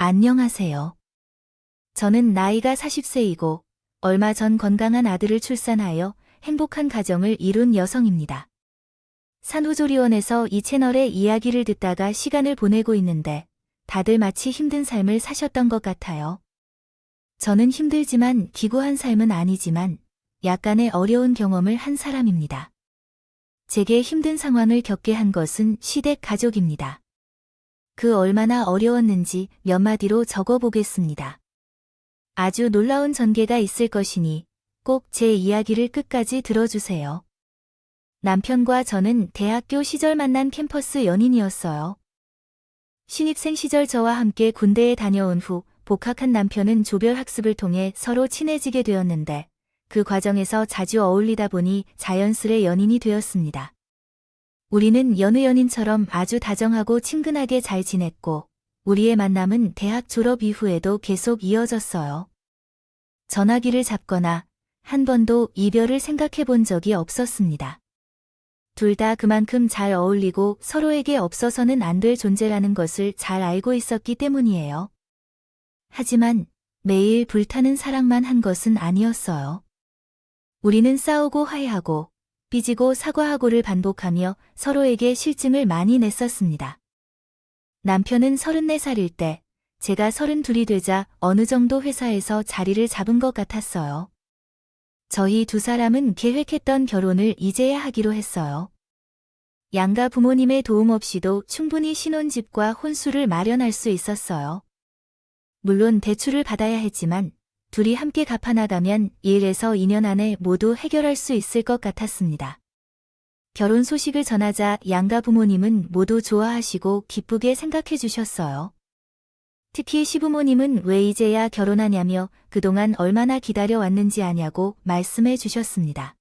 안녕하세요. 저는 나이가 40세이고 얼마 전 건강한 아들을 출산하여 행복한 가정을 이룬 여성입니다. 산후조리원에서 이 채널의 이야기를 듣다가 시간을 보내고 있는데 다들 마치 힘든 삶을 사셨던 것 같아요. 저는 힘들지만 기구한 삶은 아니지만 약간의 어려운 경험을 한 사람입니다. 제게 힘든 상황을 겪게 한 것은 시댁 가족입니다. 그 얼마나 어려웠는지 몇 마디로 적어보겠습니다. 아주 놀라운 전개가 있을 것이니 꼭 제 이야기를 끝까지 들어주세요. 남편과 저는 대학교 시절 만난 캠퍼스 연인이었어요. 신입생 시절 저와 함께 군대에 다녀온 후 복학한 남편은 조별 학습을 통해 서로 친해지게 되었는데 그 과정에서 자주 어울리다 보니 자연스레 연인이 되었습니다. 우리는 여느 연인처럼 아주 다정하고 친근하게 잘 지냈고 우리의 만남은 대학 졸업 이후에도 계속 이어졌어요. 전화기를 잡거나 한 번도 이별을 생각해 본 적이 없었습니다. 둘 다 그만큼 잘 어울리고 서로에게 없어서는 안 될 존재라는 것을 잘 알고 있었기 때문이에요. 하지만 매일 불타는 사랑만 한 것은 아니었어요. 우리는 싸우고 화해하고 삐지고 사과하고를 반복하며 서로에게 실증을 많이 냈었습니다. 남편은 34살일 때 제가 32이 되자 어느 정도 회사에서 자리를 잡은 것 같았어요. 저희 두 사람은 계획했던 결혼을 이제야 하기로 했어요. 양가 부모님의 도움 없이도 충분히 신혼집과 혼수를 마련할 수 있었어요. 물론 대출을 받아야 했지만 둘이 함께 갚아나가면 1에서 2년 안에 모두 해결할 수 있을 것 같았습니다. 결혼 소식을 전하자 양가 부모님은 모두 좋아하시고 기쁘게 생각해 주셨어요. 특히 시부모님은 왜 이제야 결혼하냐며 그동안 얼마나 기다려왔는지 아냐고 말씀해 주셨습니다.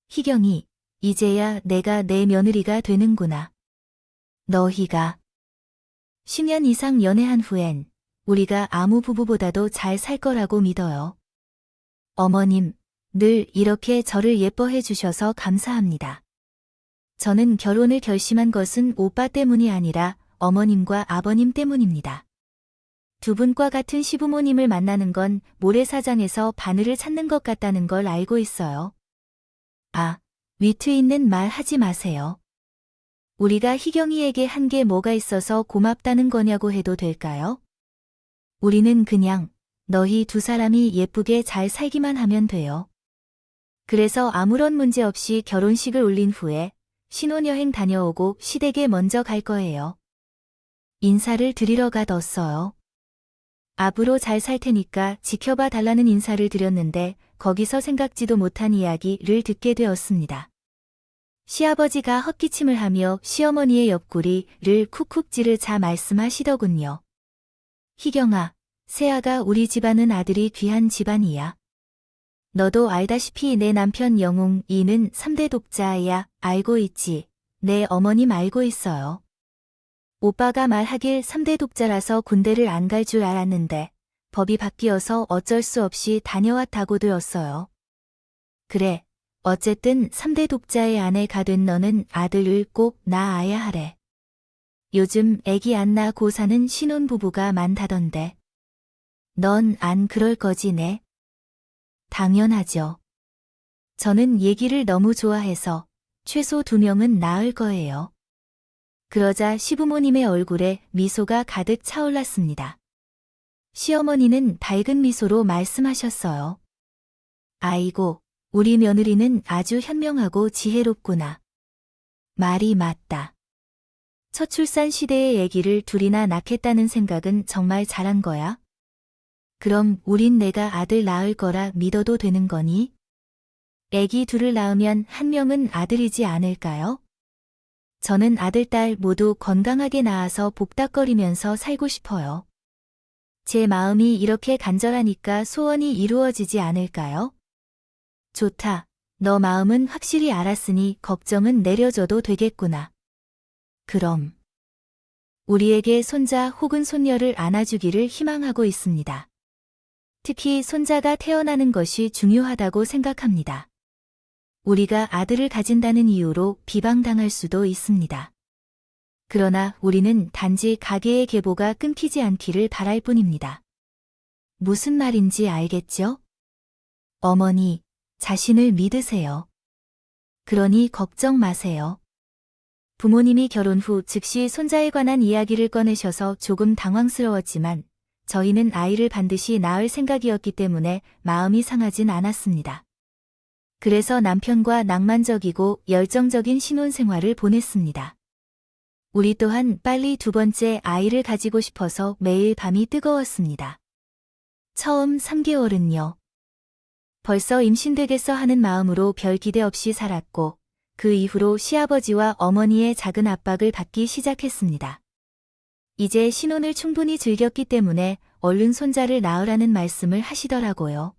희경이, 이제야 내가 내 며느리가 되는구나. 너희가 10년 이상 연애한 후엔 우리가 아무 부부보다도 잘 살 거라고 믿어요. 어머님, 늘 이렇게 저를 예뻐해 주셔서 감사합니다. 저는 결혼을 결심한 것은 오빠 때문이 아니라 어머님과 아버님 때문입니다. 두 분과 같은 시부모님을 만나는 건 모래사장에서 바늘을 찾는 것 같다는 걸 알고 있어요. 아, 위트 있는 말 하지 마세요. 우리가 희경이에게 한 게 뭐가 있어서 고맙다는 거냐고 해도 될까요? 우리는 그냥 너희 두 사람이 예쁘게 잘 살기만 하면 돼요. 그래서 아무런 문제 없이 결혼식을 올린 후에 신혼여행 다녀오고 시댁에 먼저 갈 거예요. 인사를 드리러 가뒀어요. 앞으로 잘 살 테니까 지켜봐 달라는 인사를 드렸는데 거기서 생각지도 못한 이야기를 듣게 되었습니다. 시아버지가 헛기침을 하며 시어머니의 옆구리를 쿡쿡 찌르자 말씀하시더군요. 희경아, 세아가 우리 집안은 아들이 귀한 집안이야. 너도 알다시피 내 남편 영웅이는 3대 독자야. 알고 있지? 내 어머님 알고 있어요. 오빠가 말하길 3대 독자라서 군대를 안 갈 줄 알았는데 법이 바뀌어서 어쩔 수 없이 다녀왔다고 들었어요. 그래, 어쨌든 3대 독자의 아내가 된 너는 아들을 꼭 낳아야 하래. 요즘 애기 안 낳고 사는 신혼부부가 많다던데. 넌 안 그럴 거지 네? 당연하죠. 저는 얘기를 너무 좋아해서 최소 2명은 낳을 거예요. 그러자 시부모님의 얼굴에 미소가 가득 차올랐습니다. 시어머니는 밝은 미소로 말씀하셨어요. 아이고, 우리 며느리는 아주 현명하고 지혜롭구나. 말이 맞다. 첫 출산 시대의 아기를 둘이나 낳겠다는 생각은 정말 잘한 거야? 그럼 우린 내가 아들 낳을 거라 믿어도 되는 거니? 아기 둘을 낳으면 한 명은 아들이지 않을까요? 저는 아들, 딸 모두 건강하게 낳아서 복닥거리면서 살고 싶어요. 제 마음이 이렇게 간절하니까 소원이 이루어지지 않을까요? 좋다. 너 마음은 확실히 알았으니 걱정은 내려줘도 되겠구나. 그럼 우리에게 손자 혹은 손녀를 안아주기를 희망하고 있습니다. 특히 손자가 태어나는 것이 중요하다고 생각합니다. 우리가 아들을 가진다는 이유로 비방당할 수도 있습니다. 그러나 우리는 단지 가게의 계보가 끊기지 않기를 바랄 뿐입니다. 무슨 말인지 알겠죠? 어머니, 자신을 믿으세요. 그러니 걱정 마세요. 부모님이 결혼 후 즉시 손자에 관한 이야기를 꺼내셔서 조금 당황스러웠지만 저희는 아이를 반드시 낳을 생각이었기 때문에 마음이 상하진 않았습니다. 그래서 남편과 낭만적이고 열정적인 신혼생활을 보냈습니다. 우리 또한 빨리 두 번째 아이를 가지고 싶어서 매일 밤이 뜨거웠습니다. 처음 3개월은요. 벌써 임신되겠어 하는 마음으로 별 기대 없이 살았고 그 이후로 시아버지와 어머니의 작은 압박을 받기 시작했습니다. 이제 신혼을 충분히 즐겼기 때문에 얼른 손자를 낳으라는 말씀을 하시더라고요.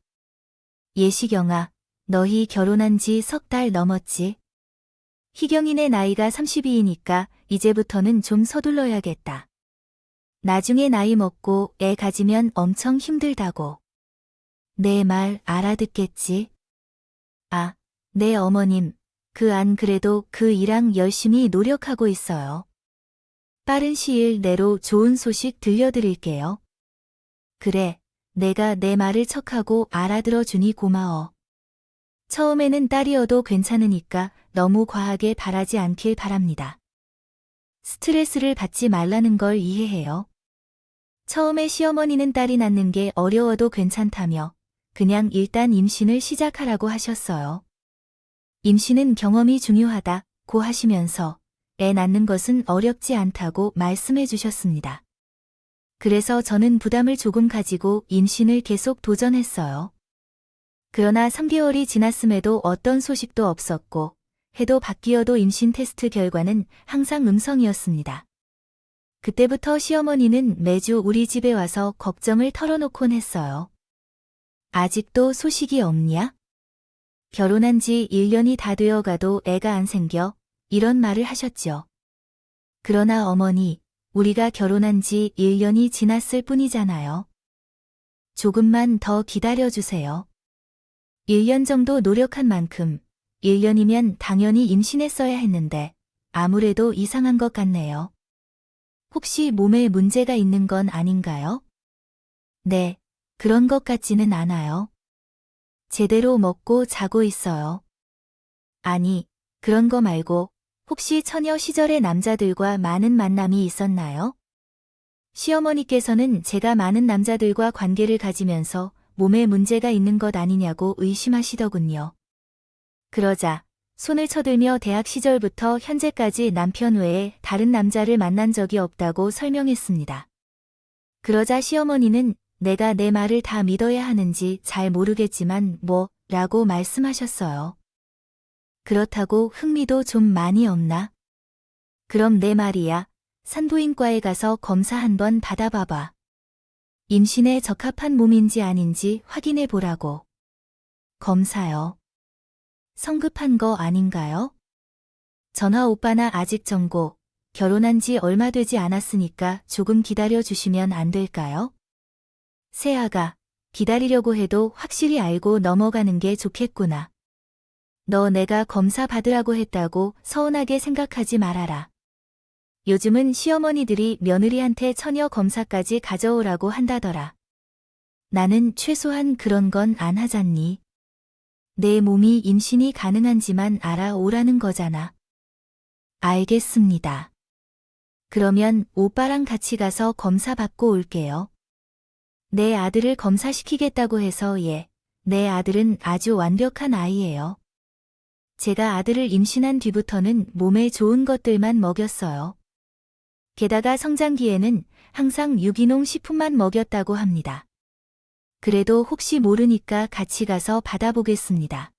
예시경아, 너희 결혼한 지 석 달 넘었지? 희경이네 나이가 32이니까 이제부터는 좀 서둘러야겠다. 나중에 나이 먹고 애 가지면 엄청 힘들다고. 내 말 알아듣겠지? 아, 네 어머님, 안 그래도 그 일랑 열심히 노력하고 있어요. 빠른 시일 내로 좋은 소식 들려드릴게요. 그래, 내가 내 말을 척하고 알아들어 주니 고마워. 처음에는 딸이어도 괜찮으니까 너무 과하게 바라지 않길 바랍니다. 스트레스를 받지 말라는 걸 이해해요. 처음에 시어머니는 딸이 낳는 게 어려워도 괜찮다며 그냥 일단 임신을 시작하라고 하셨어요. 임신은 경험이 중요하다고 하시면서 애 낳는 것은 어렵지 않다고 말씀해 주셨습니다. 그래서 저는 부담을 조금 가지고 임신을 계속 도전했어요. 그러나 3개월이 지났음에도 어떤 소식도 없었고 해도 바뀌어도 임신 테스트 결과는 항상 음성이었습니다. 그때부터 시어머니는 매주 우리 집에 와서 걱정을 털어놓곤 했어요. 아직도 소식이 없냐? 결혼한 지 1년이 다 되어가도 애가 안 생겨? 이런 말을 하셨죠. 그러나 어머니, 우리가 결혼한 지 1년이 지났을 뿐이잖아요. 조금만 더 기다려주세요. 1년 정도 노력한 만큼 1년이면 당연히 임신했어야 했는데 아무래도 이상한 것 같네요. 혹시 몸에 문제가 있는 건 아닌가요? 네, 그런 것 같지는 않아요. 제대로 먹고 자고 있어요. 아니, 그런 거 말고 혹시 처녀 시절에 남자들과 많은 만남이 있었나요? 시어머니께서는 제가 많은 남자들과 관계를 가지면서 몸에 문제가 있는 것 아니냐고 의심하시더군요. 그러자 손을 쳐들며 대학 시절부터 현재까지 남편 외에 다른 남자를 만난 적이 없다고 설명했습니다. 그러자 시어머니는 내가 내 말을 다 믿어야 하는지 잘 모르겠지만 라고 말씀하셨어요. 그렇다고 흥미도 좀 많이 없나? 그럼 내 말이야. 산부인과에 가서 검사 한번 받아봐봐. 임신에 적합한 몸인지 아닌지 확인해 보라고. 검사요. 성급한 거 아닌가요? 전화 오빠나 아직 정고, 결혼한 지 얼마 되지 않았으니까 조금 기다려 주시면 안 될까요? 세아가, 기다리려고 해도 확실히 알고 넘어가는 게 좋겠구나. 너 내가 검사 받으라고 했다고 서운하게 생각하지 말아라. 요즘은 시어머니들이 며느리한테 처녀 검사까지 가져오라고 한다더라. 나는 최소한 그런 건 안 하잖니. 내 몸이 임신이 가능한지만 알아오라는 거잖아. 알겠습니다. 그러면 오빠랑 같이 가서 검사 받고 올게요. 내 아들을 검사시키겠다고 해서 내 아들은 아주 완벽한 아이예요. 제가 아들을 임신한 뒤부터는 몸에 좋은 것들만 먹였어요. 게다가 성장기에는 항상 유기농 식품만 먹였다고 합니다. 그래도 혹시 모르니까 같이 가서 받아보겠습니다.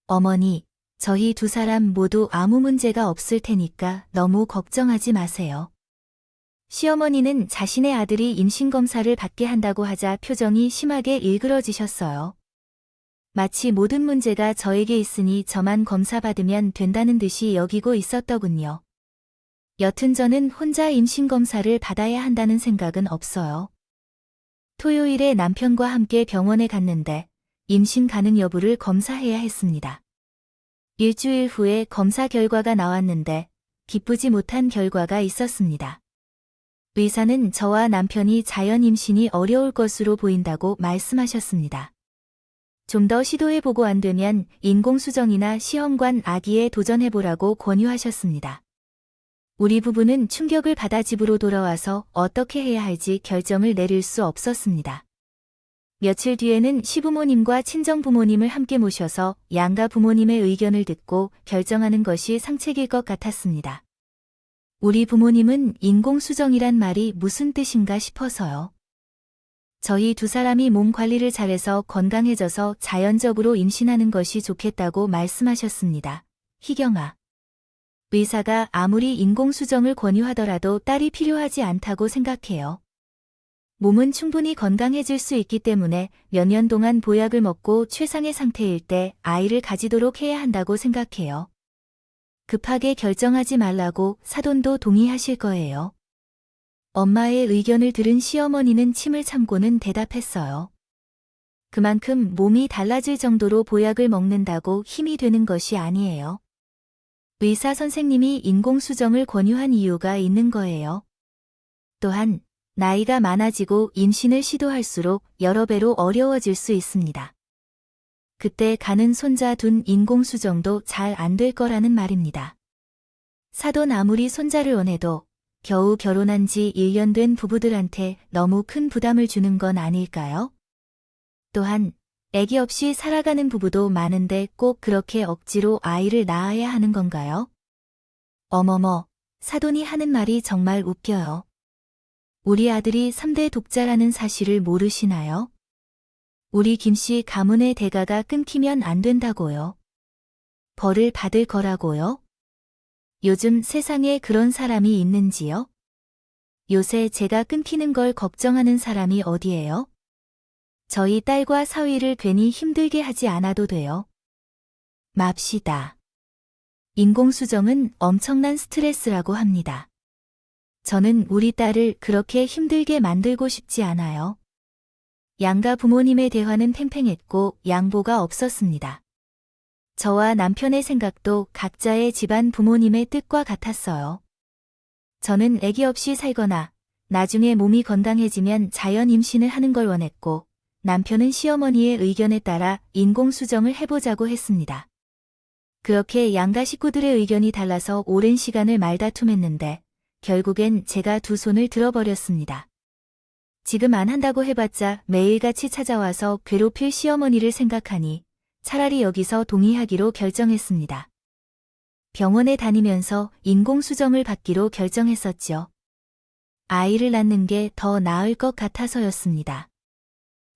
어머니, 저희 두 사람 모두 아무 문제가 없을 테니까 너무 걱정하지 마세요. 시어머니는 자신의 아들이 임신검사를 받게 한다고 하자 표정이 심하게 일그러지셨어요. 마치 모든 문제가 저에게 있으니 저만 검사받으면 된다는 듯이 여기고 있었더군요. 여튼 저는 혼자 임신검사를 받아야 한다는 생각은 없어요. 토요일에 남편과 함께 병원에 갔는데 임신 가능 여부를 검사해야 했습니다. 일주일 후에 검사 결과가 나왔는데 기쁘지 못한 결과가 있었습니다. 의사는 저와 남편이 자연 임신이 어려울 것으로 보인다고 말씀하셨습니다. 좀 더 시도해보고 안 되면 인공수정이나 시험관 아기에 도전해보라고 권유하셨습니다. 우리 부부는 충격을 받아 집으로 돌아와서 어떻게 해야 할지 결정을 내릴 수 없었습니다. 며칠 뒤에는 시부모님과 친정부모님을 함께 모셔서 양가 부모님의 의견을 듣고 결정하는 것이 상책일 것 같았습니다. 우리 부모님은 인공수정이란 말이 무슨 뜻인가 싶어서요. 저희 두 사람이 몸 관리를 잘해서 건강해져서 자연적으로 임신하는 것이 좋겠다고 말씀하셨습니다. 희경아. 의사가 아무리 인공수정을 권유하더라도 딸이 필요하지 않다고 생각해요. 몸은 충분히 건강해질 수 있기 때문에 몇 년 동안 보약을 먹고 최상의 상태일 때 아이를 가지도록 해야 한다고 생각해요. 급하게 결정하지 말라고 사돈도 동의하실 거예요. 엄마의 의견을 들은 시어머니는 침을 참고는 대답했어요. 그만큼 몸이 달라질 정도로 보약을 먹는다고 힘이 되는 것이 아니에요. 의사 선생님이 인공수정을 권유한 이유가 있는 거예요. 또한 나이가 많아지고 임신을 시도할수록 여러 배로 어려워질 수 있습니다. 그때 가는 손자 둔 인공수정도 잘 안 될 거라는 말입니다. 사돈 아무리 손자를 원해도 겨우 결혼한 지 1년 된 부부들한테 너무 큰 부담을 주는 건 아닐까요? 또한 아기 없이 살아가는 부부도 많은데 꼭 그렇게 억지로 아이를 낳아야 하는 건가요? 어머머, 사돈이 하는 말이 정말 웃겨요. 우리 아들이 3대 독자라는 사실을 모르시나요? 우리 김씨 가문의 대가가 끊기면 안 된다고요. 벌을 받을 거라고요? 요즘 세상에 그런 사람이 있는지요? 요새 제가 끊기는 걸 걱정하는 사람이 어디예요? 저희 딸과 사위를 괜히 힘들게 하지 않아도 돼요. 맙시다. 인공수정은 엄청난 스트레스라고 합니다. 저는 우리 딸을 그렇게 힘들게 만들고 싶지 않아요. 양가 부모님의 대화는 팽팽했고 양보가 없었습니다. 저와 남편의 생각도 각자의 집안 부모님의 뜻과 같았어요. 저는 아기 없이 살거나 나중에 몸이 건강해지면 자연 임신을 하는 걸 원했고 남편은 시어머니의 의견에 따라 인공수정을 해보자고 했습니다. 그렇게 양가 식구들의 의견이 달라서 오랜 시간을 말다툼했는데 결국엔 제가 두 손을 들어버렸습니다. 지금 안 한다고 해봤자 매일같이 찾아와서 괴롭힐 시어머니를 생각하니 차라리 여기서 동의하기로 결정했습니다. 병원에 다니면서 인공수정을 받기로 결정했었죠. 아이를 낳는 게 더 나을 것 같아서였습니다.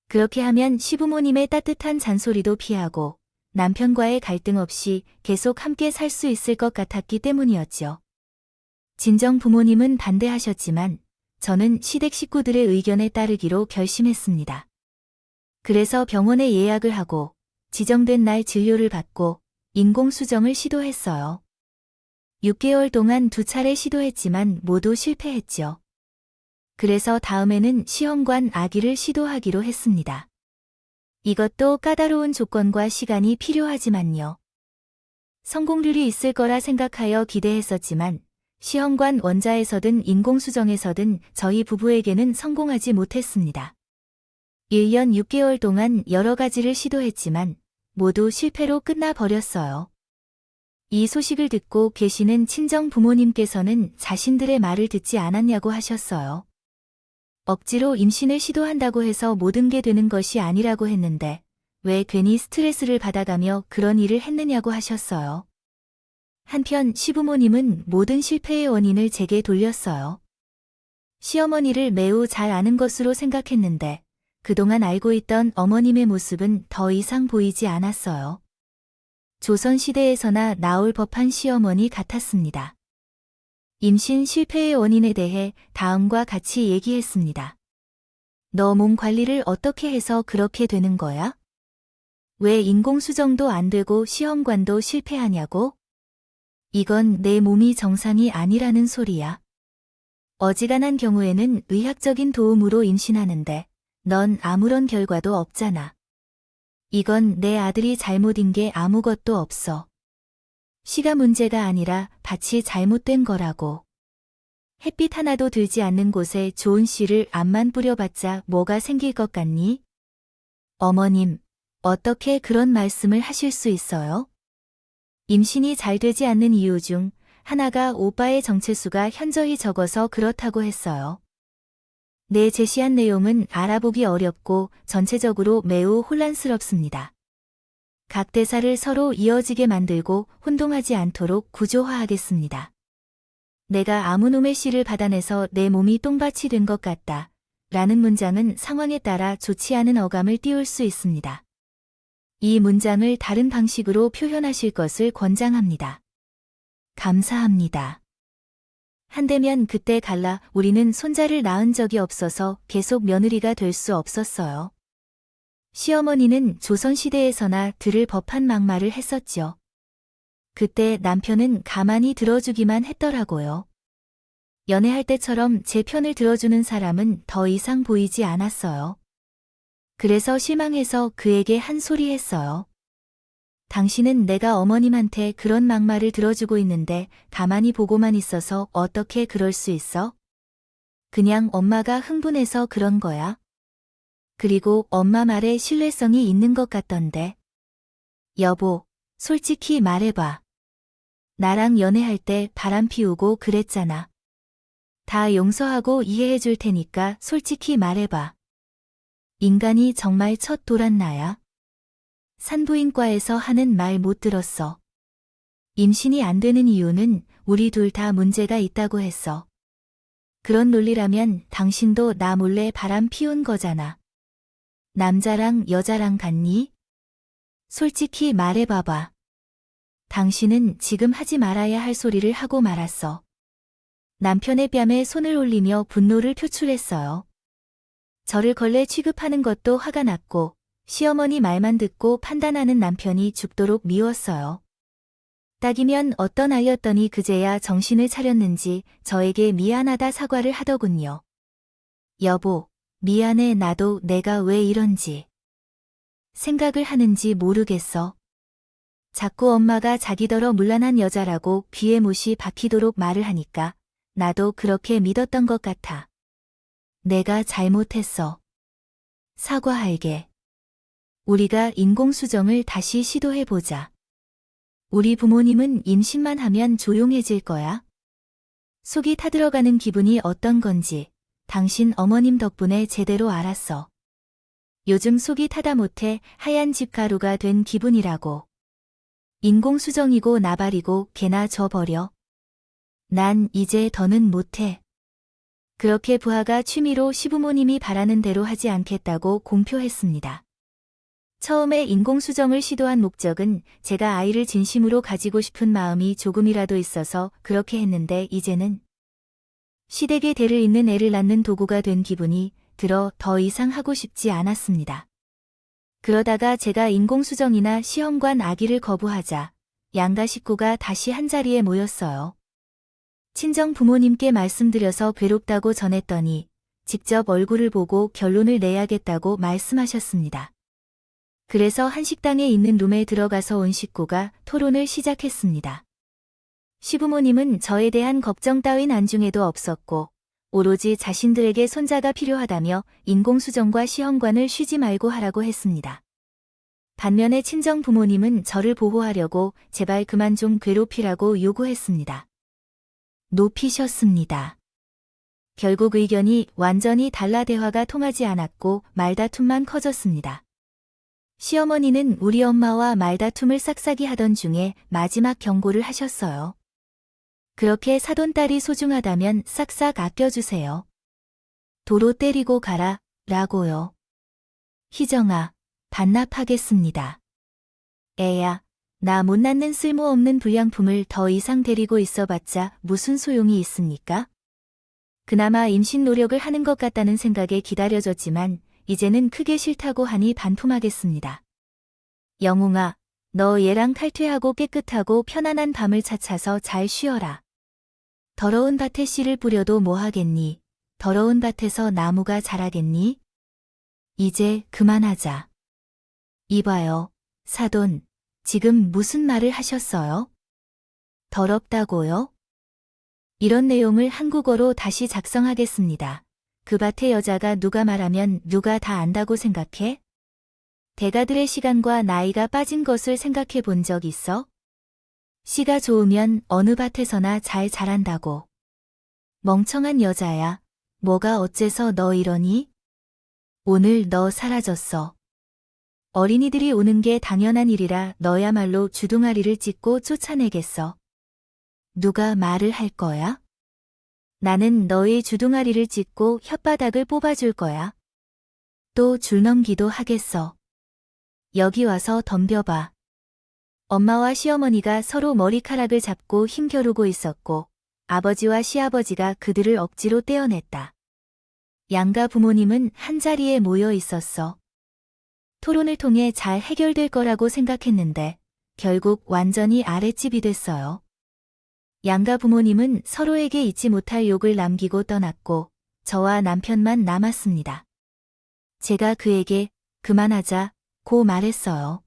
그렇게 하면 시부모님의 따뜻한 잔소리도 피하고 남편과의 갈등 없이 계속 함께 살 수 있을 것 같았기 때문이었죠. 친정 부모님은 반대하셨지만 저는 시댁 식구들의 의견에 따르기로 결심했습니다. 그래서 병원에 예약을 하고 지정된 날 진료를 받고 인공수정을 시도했어요. 6개월 동안 2차례 시도했지만 모두 실패했죠. 그래서 다음에는 시험관 아기를 시도하기로 했습니다. 이것도 까다로운 조건과 시간이 필요하지만요. 성공률이 있을 거라 생각하여 기대했었지만 시험관 원자에서든 인공수정에서든 저희 부부에게는 성공하지 못했습니다. 1년 6개월 동안 여러 가지를 시도했지만 모두 실패로 끝나버렸어요. 이 소식을 듣고 계시는 친정 부모님께서는 자신들의 말을 듣지 않았냐고 하셨어요. 억지로 임신을 시도한다고 해서 모든 게 되는 것이 아니라고 했는데 왜 괜히 스트레스를 받아가며 그런 일을 했느냐고 하셨어요. 한편 시부모님은 모든 실패의 원인을 제게 돌렸어요. 시어머니를 매우 잘 아는 것으로 생각했는데 그동안 알고 있던 어머님의 모습은 더 이상 보이지 않았어요. 조선시대에서나 나올 법한 시어머니 같았습니다. 임신 실패의 원인에 대해 다음과 같이 얘기했습니다. 너 몸 관리를 어떻게 해서 그렇게 되는 거야? 왜 인공수정도 안 되고 시험관도 실패하냐고? 이건 내 몸이 정상이 아니라는 소리야. 어지간한 경우에는 의학적인 도움으로 임신하는데 넌 아무런 결과도 없잖아. 이건 내 아들이 잘못인 게 아무것도 없어. 씨가 문제가 아니라 밭이 잘못된 거라고. 햇빛 하나도 들지 않는 곳에 좋은 씨를 암만 뿌려봤자 뭐가 생길 것 같니? 어머님, 어떻게 그런 말씀을 하실 수 있어요? 임신이 잘 되지 않는 이유 중 하나가 오빠의 정체수가 현저히 적어서 그렇다고 했어요. 내 제시한 내용은 알아보기 어렵고 전체적으로 매우 혼란스럽습니다. 각 대사를 서로 이어지게 만들고 혼동하지 않도록 구조화하겠습니다. 내가 아무 놈의 씨를 받아내서 내 몸이 똥밭이 된 것 같다. 라는 문장은 상황에 따라 좋지 않은 어감을 띄울 수 있습니다. 이 문장을 다른 방식으로 표현하실 것을 권장합니다. 감사합니다. 한대면 그때 갈라 우리는 손자를 낳은 적이 없어서 계속 며느리가 될 수 없었어요. 시어머니는 조선시대에서나 들을 법한 막말을 했었죠. 그때 남편은 가만히 들어주기만 했더라고요. 연애할 때처럼 제 편을 들어주는 사람은 더 이상 보이지 않았어요. 그래서 실망해서 그에게 한 소리 했어요. 당신은 내가 어머님한테 그런 막말을 들어주고 있는데 가만히 보고만 있어서 어떻게 그럴 수 있어? 그냥 엄마가 흥분해서 그런 거야. 그리고 엄마 말에 신뢰성이 있는 것 같던데. 여보, 솔직히 말해봐. 나랑 연애할 때 바람 피우고 그랬잖아. 다 용서하고 이해해 줄 테니까 솔직히 말해봐. 인간이 정말 첫 돌았나야? 산부인과에서 하는 말 못 들었어. 임신이 안 되는 이유는 우리 둘 다 문제가 있다고 했어. 그런 논리라면 당신도 나 몰래 바람 피운 거잖아. 남자랑 여자랑 같니? 솔직히 말해봐봐. 당신은 지금 하지 말아야 할 소리를 하고 말았어. 남편의 뺨에 손을 올리며 분노를 표출했어요. 저를 걸레 취급하는 것도 화가 났고 시어머니 말만 듣고 판단하는 남편이 죽도록 미웠어요. 딱이면 어떤 아이였더니 그제야 정신을 차렸는지 저에게 미안하다 사과를 하더군요. 여보, 미안해. 나도 내가 왜 이런지 생각을 하는지 모르겠어. 자꾸 엄마가 자기더러 문란한 여자라고 귀에 못이 박히도록 말을 하니까 나도 그렇게 믿었던 것 같아. 내가 잘못했어. 사과할게. 우리가 인공수정을 다시 시도해보자. 우리 부모님은 임신만 하면 조용해질 거야. 속이 타들어가는 기분이 어떤 건지 당신 어머님 덕분에 제대로 알았어. 요즘 속이 타다 못해 하얀 집가루가 된 기분이라고. 인공수정이고 나발이고 개나 져버려. 난 이제 더는 못해. 그렇게 부하가 취미로 시부모님이 바라는 대로 하지 않겠다고 공표했습니다. 처음에 인공수정을 시도한 목적은 제가 아이를 진심으로 가지고 싶은 마음이 조금이라도 있어서 그렇게 했는데 이제는 시댁의 대를 잇는 애를 낳는 도구가 된 기분이 들어 더 이상 하고 싶지 않았습니다. 그러다가 제가 인공수정이나 시험관 아기를 거부하자 양가 식구가 다시 한자리에 모였어요. 친정 부모님께 말씀드려서 괴롭다고 전했더니 직접 얼굴을 보고 결론을 내야겠다고 말씀하셨습니다. 그래서 한식당에 있는 룸에 들어가서 온 식구가 토론을 시작했습니다. 시부모님은 저에 대한 걱정 따윈 안중에도 없었고 오로지 자신들에게 손자가 필요하다며 인공수정과 시험관을 쉬지 말고 하라고 했습니다. 반면에 친정 부모님은 저를 보호하려고 제발 그만 좀 괴롭히라고 요구했습니다. 높이셨습니다. 결국 의견이 완전히 달라 대화가 통하지 않았고 말다툼만 커졌습니다. 시어머니는 우리 엄마와 말다툼을 싹싹이 하던 중에 마지막 경고를 하셨어요. 그렇게 사돈딸이 소중하다면 싹싹 아껴주세요. 도로 때리고 가라, 라고요. 희정아, 반납하겠습니다. 애야, 나 못 낳는 쓸모없는 불량품을 더 이상 데리고 있어봤자 무슨 소용이 있습니까? 그나마 임신 노력을 하는 것 같다는 생각에 기다려줬지만 이제는 크게 싫다고 하니 반품하겠습니다. 영웅아, 너 얘랑 칼퇴하고 깨끗하고 편안한 밤을 차차서 잘 쉬어라. 더러운 밭에 씨를 뿌려도 뭐 하겠니? 더러운 밭에서 나무가 자라겠니? 이제 그만하자. 이봐요, 사돈, 지금 무슨 말을 하셨어요? 더럽다고요? 이런 내용을 한국어로 다시 작성하겠습니다. 그 밭의 여자가 누가 말하면 누가 다 안다고 생각해? 대가들의 시간과 나이가 빠진 것을 생각해 본 적 있어? 씨가 좋으면 어느 밭에서나 잘 자란다고. 멍청한 여자야. 뭐가 어째서 너 이러니? 오늘 너 사라졌어. 어린이들이 오는 게 당연한 일이라 너야말로 주둥아리를 찢고 쫓아내겠어. 누가 말을 할 거야? 나는 너의 주둥아리를 찢고 혓바닥을 뽑아줄 거야. 또 줄넘기도 하겠어. 여기 와서 덤벼봐. 엄마와 시어머니가 서로 머리카락을 잡고 힘겨루고 있었고 아버지와 시아버지가 그들을 억지로 떼어냈다. 양가 부모님은 한자리에 모여 있었어. 토론을 통해 잘 해결될 거라고 생각했는데 결국 완전히 아랫집이 됐어요. 양가 부모님은 서로에게 잊지 못할 욕을 남기고 떠났고 저와 남편만 남았습니다. 제가 그에게 그만하자고 말했어요.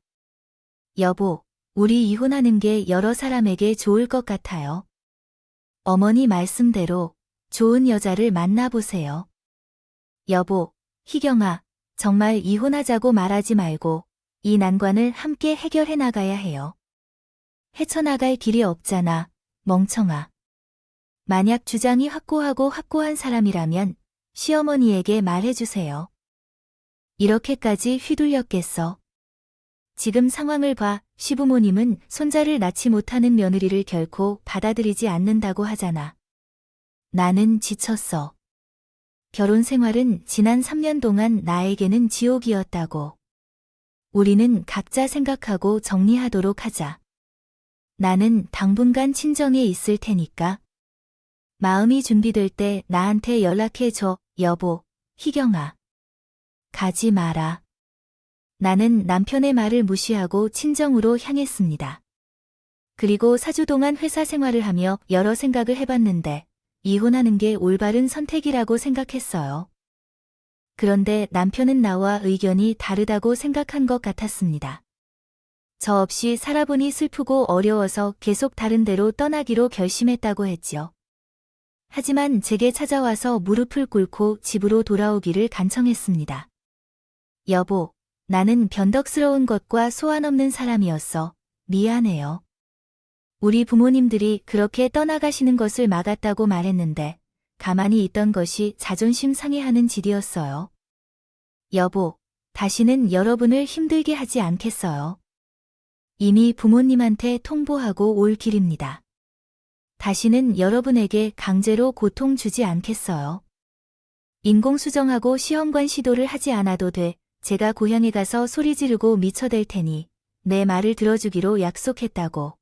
여보, 우리 이혼하는 게 여러 사람에게 좋을 것 같아요. 어머니 말씀대로 좋은 여자를 만나보세요. 여보, 희경아, 정말 이혼하자고 말하지 말고 이 난관을 함께 해결해 나가야 해요. 헤쳐나갈 길이 없잖아, 멍청아. 만약 주장이 확고하고 확고한 사람이라면 시어머니에게 말해주세요. 이렇게까지 휘둘렸겠어. 지금 상황을 봐. 시부모님은 손자를 낳지 못하는 며느리를 결코 받아들이지 않는다고 하잖아. 나는 지쳤어. 결혼 생활은 지난 3년 동안 나에게는 지옥이었다고. 우리는 각자 생각하고 정리하도록 하자. 나는 당분간 친정에 있을 테니까. 마음이 준비될 때 나한테 연락해줘, 여보, 희경아. 가지 마라. 나는 남편의 말을 무시하고 친정으로 향했습니다. 그리고 4주 동안 회사 생활을 하며 여러 생각을 해봤는데 이혼하는 게 올바른 선택이라고 생각했어요. 그런데 남편은 나와 의견이 다르다고 생각한 것 같았습니다. 저 없이 살아보니 슬프고 어려워서 계속 다른 데로 떠나기로 결심했다고 했죠. 하지만 제게 찾아와서 무릎을 꿇고 집으로 돌아오기를 간청했습니다. 여보, 나는 변덕스러운 것과 소환 없는 사람이었어. 미안해요. 우리 부모님들이 그렇게 떠나가시는 것을 막았다고 말했는데 가만히 있던 것이 자존심 상해하는 짓이었어요. 여보, 다시는 여러분을 힘들게 하지 않겠어요. 이미 부모님한테 통보하고 올 길입니다. 다시는 여러분에게 강제로 고통 주지 않겠어요. 인공수정하고 시험관 시도를 하지 않아도 돼. 제가 고향에 가서 소리 지르고 미쳐댈 테니 내 말을 들어주기로 약속했다고.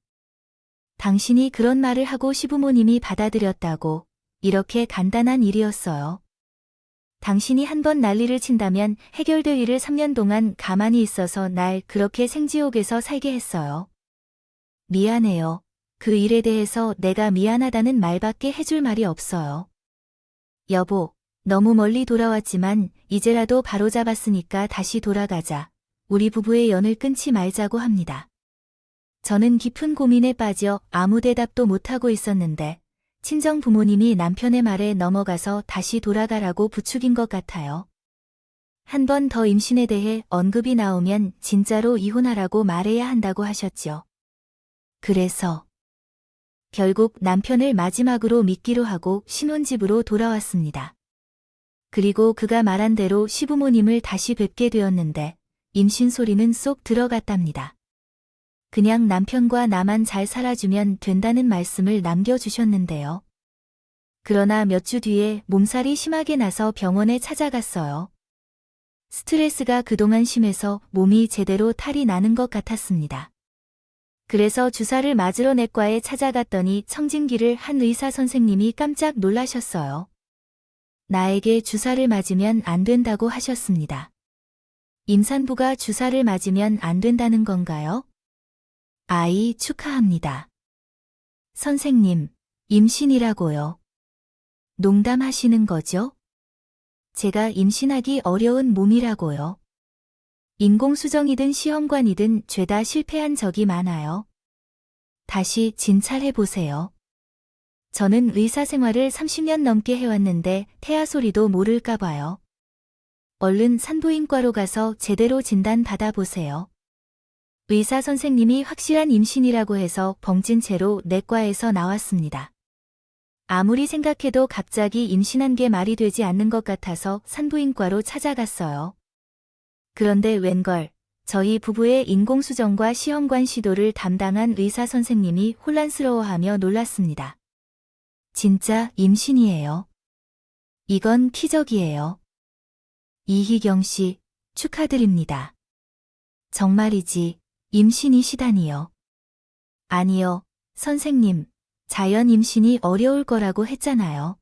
당신이 그런 말을 하고 시부모님이 받아들였다고. 이렇게 간단한 일이었어요. 당신이 한번 난리를 친다면 해결될 일을 3년 동안 가만히 있어서 날 그렇게 생지옥에서 살게 했어요. 미안해요. 그 일에 대해서 내가 미안하다는 말밖에 해줄 말이 없어요. 여보, 너무 멀리 돌아왔지만 이제라도 바로잡았으니까 다시 돌아가자. 우리 부부의 연을 끊지 말자고 합니다. 저는 깊은 고민에 빠져 아무 대답도 못하고 있었는데 친정 부모님이 남편의 말에 넘어가서 다시 돌아가라고 부추긴 것 같아요. 한 번 더 임신에 대해 언급이 나오면 진짜로 이혼하라고 말해야 한다고 하셨죠. 그래서 결국 남편을 마지막으로 믿기로 하고 신혼집으로 돌아왔습니다. 그리고 그가 말한 대로 시부모님을 다시 뵙게 되었는데 임신 소리는 쏙 들어갔답니다. 그냥 남편과 나만 잘 살아주면 된다는 말씀을 남겨주셨는데요. 그러나 몇 주 뒤에 몸살이 심하게 나서 병원에 찾아갔어요. 스트레스가 그동안 심해서 몸이 제대로 탈이 나는 것 같았습니다. 그래서 주사를 맞으러 내과에 찾아갔더니 청진기를 한 의사 선생님이 깜짝 놀라셨어요. 나에게 주사를 맞으면 안 된다고 하셨습니다. 임산부가 주사를 맞으면 안 된다는 건가요? 아이 축하합니다. 선생님, 임신이라고요. 농담하시는 거죠? 제가 임신하기 어려운 몸이라고요. 인공수정이든 시험관이든 죄다 실패한 적이 많아요. 다시 진찰해 보세요. 저는 의사 생활을 30년 넘게 해왔는데 태아 소리도 모를까 봐요. 얼른 산부인과로 가서 제대로 진단 받아보세요. 의사 선생님이 확실한 임신이라고 해서 벙찐 채로 내과에서 나왔습니다. 아무리 생각해도 갑자기 임신한 게 말이 되지 않는 것 같아서 산부인과로 찾아갔어요. 그런데 웬걸, 저희 부부의 인공수정과 시험관 시도를 담당한 의사 선생님이 혼란스러워하며 놀랐습니다. 진짜 임신이에요. 이건 기적이에요. 이희경 씨, 축하드립니다. 정말이지, 임신이시다니요. 아니요, 선생님, 자연 임신이 어려울 거라고 했잖아요.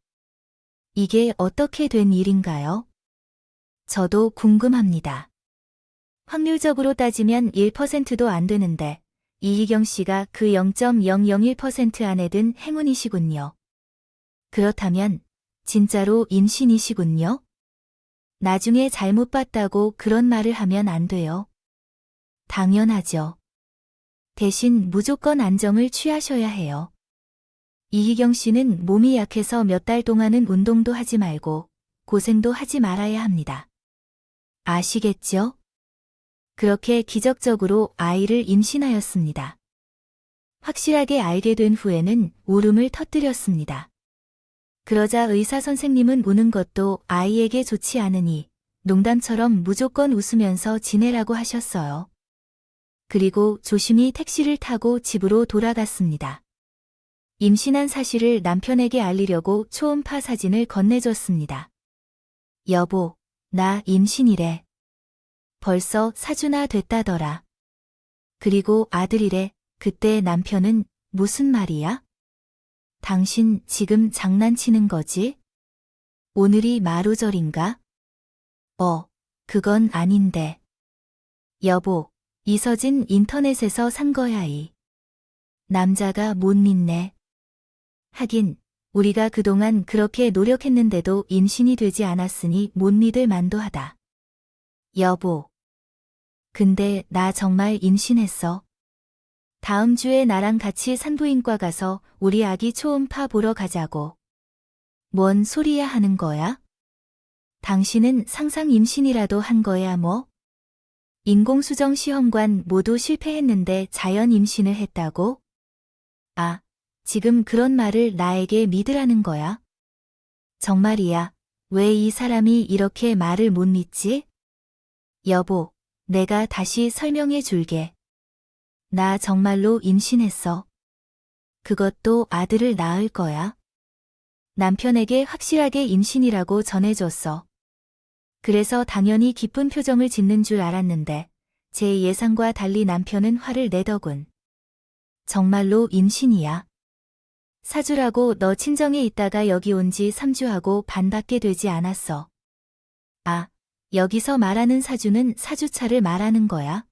이게 어떻게 된 일인가요? 저도 궁금합니다. 확률적으로 따지면 1%도 안 되는데, 이희경 씨가 그 0.001% 안에 든 행운이시군요. 그렇다면, 진짜로 임신이시군요? 나중에 잘못 봤다고 그런 말을 하면 안 돼요. 당연하죠. 대신 무조건 안정을 취하셔야 해요. 이희경 씨는 몸이 약해서 몇 달 동안은 운동도 하지 말고 고생도 하지 말아야 합니다. 아시겠죠? 그렇게 기적적으로 아이를 임신하였습니다. 확실하게 알게 된 후에는 울음을 터뜨렸습니다. 그러자 의사 선생님은 우는 것도 아이에게 좋지 않으니 농담처럼 무조건 웃으면서 지내라고 하셨어요. 그리고 조심히 택시를 타고 집으로 돌아갔습니다. 임신한 사실을 남편에게 알리려고 초음파 사진을 건네줬습니다. 여보, 나 임신이래. 벌써 4주나 됐다더라. 그리고 아들이래. 그때 남편은 무슨 말이야? 당신 지금 장난치는 거지? 오늘이 마루절인가? 그건 아닌데. 여보, 이 사진 인터넷에서 산 거야. 이 남자가 못 믿네. 하긴 우리가 그동안 그렇게 노력했는데도 임신이 되지 않았으니 못 믿을 만도 하다. 여보. 근데 나 정말 임신했어. 다음 주에 나랑 같이 산부인과 가서 우리 아기 초음파 보러 가자고. 뭔 소리야 하는 거야? 당신은 상상 임신이라도 한 거야 뭐? 인공수정 시험관 모두 실패했는데 자연 임신을 했다고? 아, 지금 그런 말을 나에게 믿으라는 거야? 정말이야. 왜 이 사람이 이렇게 말을 못 믿지? 여보, 내가 다시 설명해 줄게. 나 정말로 임신했어. 그것도 아들을 낳을 거야. 남편에게 확실하게 임신이라고 전해줬어. 그래서 당연히 기쁜 표정을 짓는 줄 알았는데 제 예상과 달리 남편은 화를 내더군. 정말로 임신이야. 사주라고 너 친정에 있다가 여기 온 지 3주하고 반밖에 되지 않았어. 아, 여기서 말하는 사주는 사주차를 말하는 거야?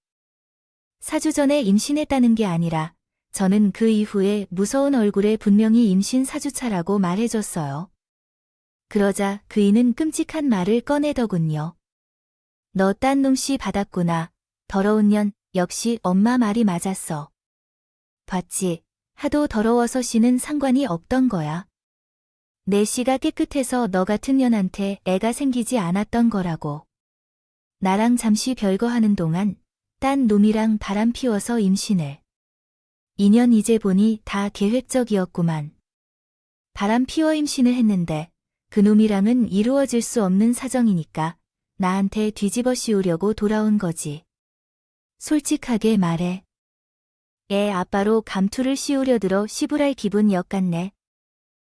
4주 전에 임신했다는 게 아니라 저는 그 이후에 무서운 얼굴에 분명히 임신 4주차라고 말해줬어요. 그러자 그이는 끔찍한 말을 꺼내더군요. 너 딴 놈씨 받았구나. 더러운 년. 역시 엄마 말이 맞았어. 봤지? 하도 더러워서 씨는 상관이 없던 거야. 내 씨가 깨끗해서 너 같은 년한테 애가 생기지 않았던 거라고. 나랑 잠시 별거 하는 동안 딴 놈이랑 바람 피워서 임신을. 2년 이제 보니 다 계획적이었구만. 바람 피워 임신을 했는데 그놈이랑은 이루어질 수 없는 사정이니까 나한테 뒤집어 씌우려고 돌아온 거지. 솔직하게 말해. 애 아빠로 감투를 씌우려 들어 씨부랄 기분 역같네.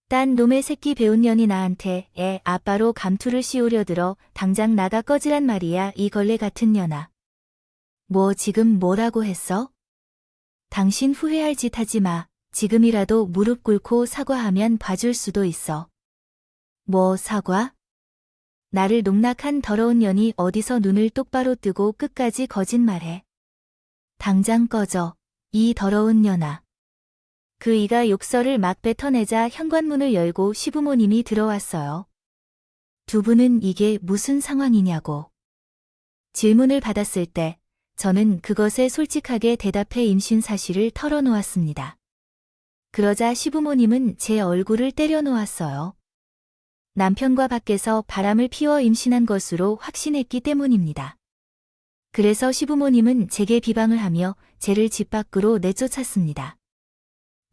딴 놈의 새끼 배운 년이 나한테 애 아빠로 감투를 씌우려 들어 당장 나가 꺼지란 말이야 이 걸레 같은 년아. 뭐 지금 뭐라고 했어? 당신 후회할 짓 하지 마. 지금이라도 무릎 꿇고 사과하면 봐줄 수도 있어. 뭐 사과? 나를 농락한 더러운 년이 어디서 눈을 똑바로 뜨고 끝까지 거짓말해. 당장 꺼져. 이 더러운 년아. 그 이가 욕설을 막 뱉어내자 현관문을 열고 시부모님이 들어왔어요. 두 분은 이게 무슨 상황이냐고. 질문을 받았을 때 저는 그것에 솔직하게 대답해 임신 사실을 털어놓았습니다. 그러자 시부모님은 제 얼굴을 때려 놓았어요. 남편과 밖에서 바람을 피워 임신한 것으로 확신했기 때문입니다. 그래서 시부모님은 제게 비방을 하며 저를 집 밖으로 내쫓았습니다.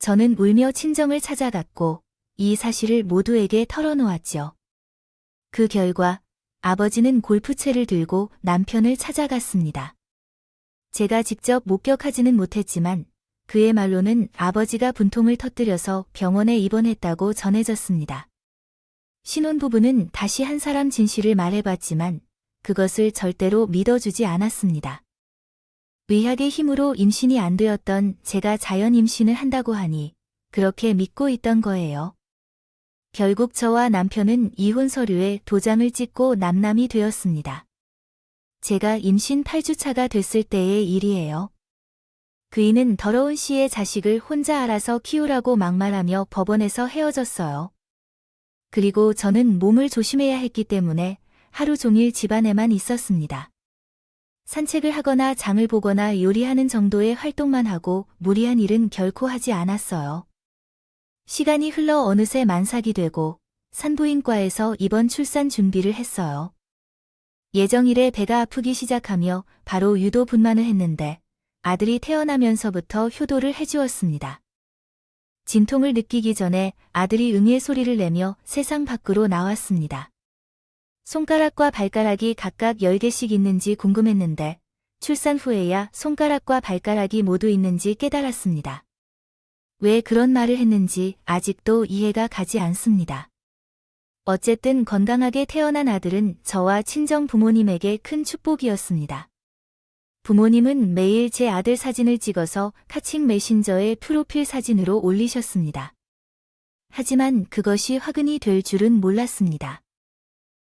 저는 울며 친정을 찾아갔고 이 사실을 모두에게 털어놓았죠. 그 결과 아버지는 골프채를 들고 남편을 찾아갔습니다. 제가 직접 목격하지는 못했지만 그의 말로는 아버지가 분통을 터뜨려서 병원에 입원했다고 전해졌습니다. 신혼부부는 다시 한 사람 진실을 말해봤지만 그것을 절대로 믿어주지 않았습니다. 의학의 힘으로 임신이 안 되었던 제가 자연 임신을 한다고 하니 그렇게 믿고 있던 거예요. 결국 저와 남편은 이혼 서류에 도장을 찍고 남남이 되었습니다. 제가 임신 8주차가 됐을 때의 일이에요. 그이는 더러운 씨의 자식을 혼자 알아서 키우라고 막말하며 법원에서 헤어졌어요. 그리고 저는 몸을 조심해야 했기 때문에 하루 종일 집안에만 있었습니다. 산책을 하거나 장을 보거나 요리하는 정도의 활동만 하고 무리한 일은 결코 하지 않았어요. 시간이 흘러 어느새 만삭이 되고 산부인과에서 입원 출산 준비를 했어요. 예정일에 배가 아프기 시작하며 바로 유도 분만을 했는데 아들이 태어나면서부터 효도를 해주었습니다. 진통을 느끼기 전에 아들이 응애 소리를 내며 세상 밖으로 나왔습니다. 손가락과 발가락이 각각 10개씩 있는지 궁금했는데 출산 후에야 손가락과 발가락이 모두 있는지 깨달았습니다. 왜 그런 말을 했는지 아직도 이해가 가지 않습니다. 어쨌든 건강하게 태어난 아들은 저와 친정 부모님에게 큰 축복이었습니다. 부모님은 매일 제 아들 사진을 찍어서 카칭 메신저에 프로필 사진으로 올리셨습니다. 하지만 그것이 화근이 될 줄은 몰랐습니다.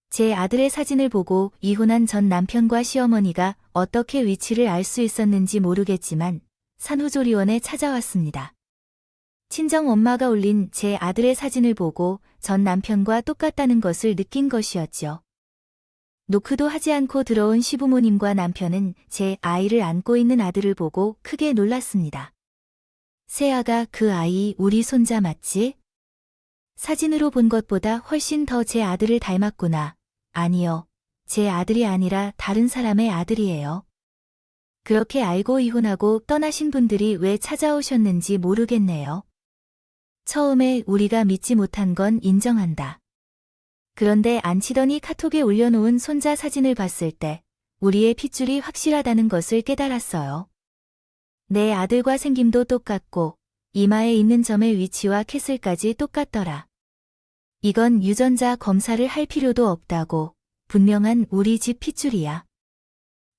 제 아들의 사진을 보고 이혼한 전 남편과 시어머니가 어떻게 위치를 알 수 있었는지 모르겠지만 산후조리원에 찾아왔습니다. 친정 엄마가 올린 제 아들의 사진을 보고 전 남편과 똑같다는 것을 느낀 것이었죠. 노크도 하지 않고 들어온 시부모님과 남편은 제 아이를 안고 있는 아들을 보고 크게 놀랐습니다. 세아가 그 아이 우리 손자 맞지? 사진으로 본 것보다 훨씬 더 제 아들을 닮았구나. 아니요. 제 아들이 아니라 다른 사람의 아들이에요. 그렇게 알고 이혼하고 떠나신 분들이 왜 찾아오셨는지 모르겠네요. 처음에 우리가 믿지 못한 건 인정한다. 그런데 안 치더니 카톡에 올려놓은 손자 사진을 봤을 때 우리의 핏줄이 확실하다는 것을 깨달았어요. 내 아들과 생김도 똑같고 이마에 있는 점의 위치와 캐슬까지 똑같더라. 이건 유전자 검사를 할 필요도 없다고. 분명한 우리 집 핏줄이야.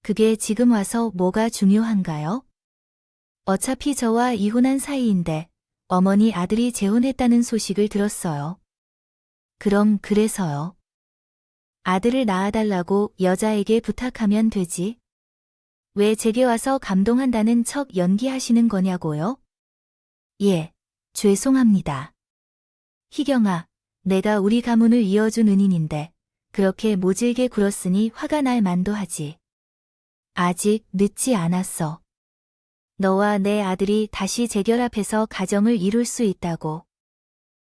그게 지금 와서 뭐가 중요한가요? 어차피 저와 이혼한 사이인데 어머니 아들이 재혼했다는 소식을 들었어요. 그럼 그래서요. 아들을 낳아달라고 여자에게 부탁하면 되지. 왜 제게 와서 감동한다는 척 연기하시는 거냐고요? 예, 죄송합니다. 희경아, 내가 우리 가문을 이어준 은인인데 그렇게 모질게 굴었으니 화가 날 만도 하지. 아직 늦지 않았어. 너와 내 아들이 다시 재결합해서 가정을 이룰 수 있다고.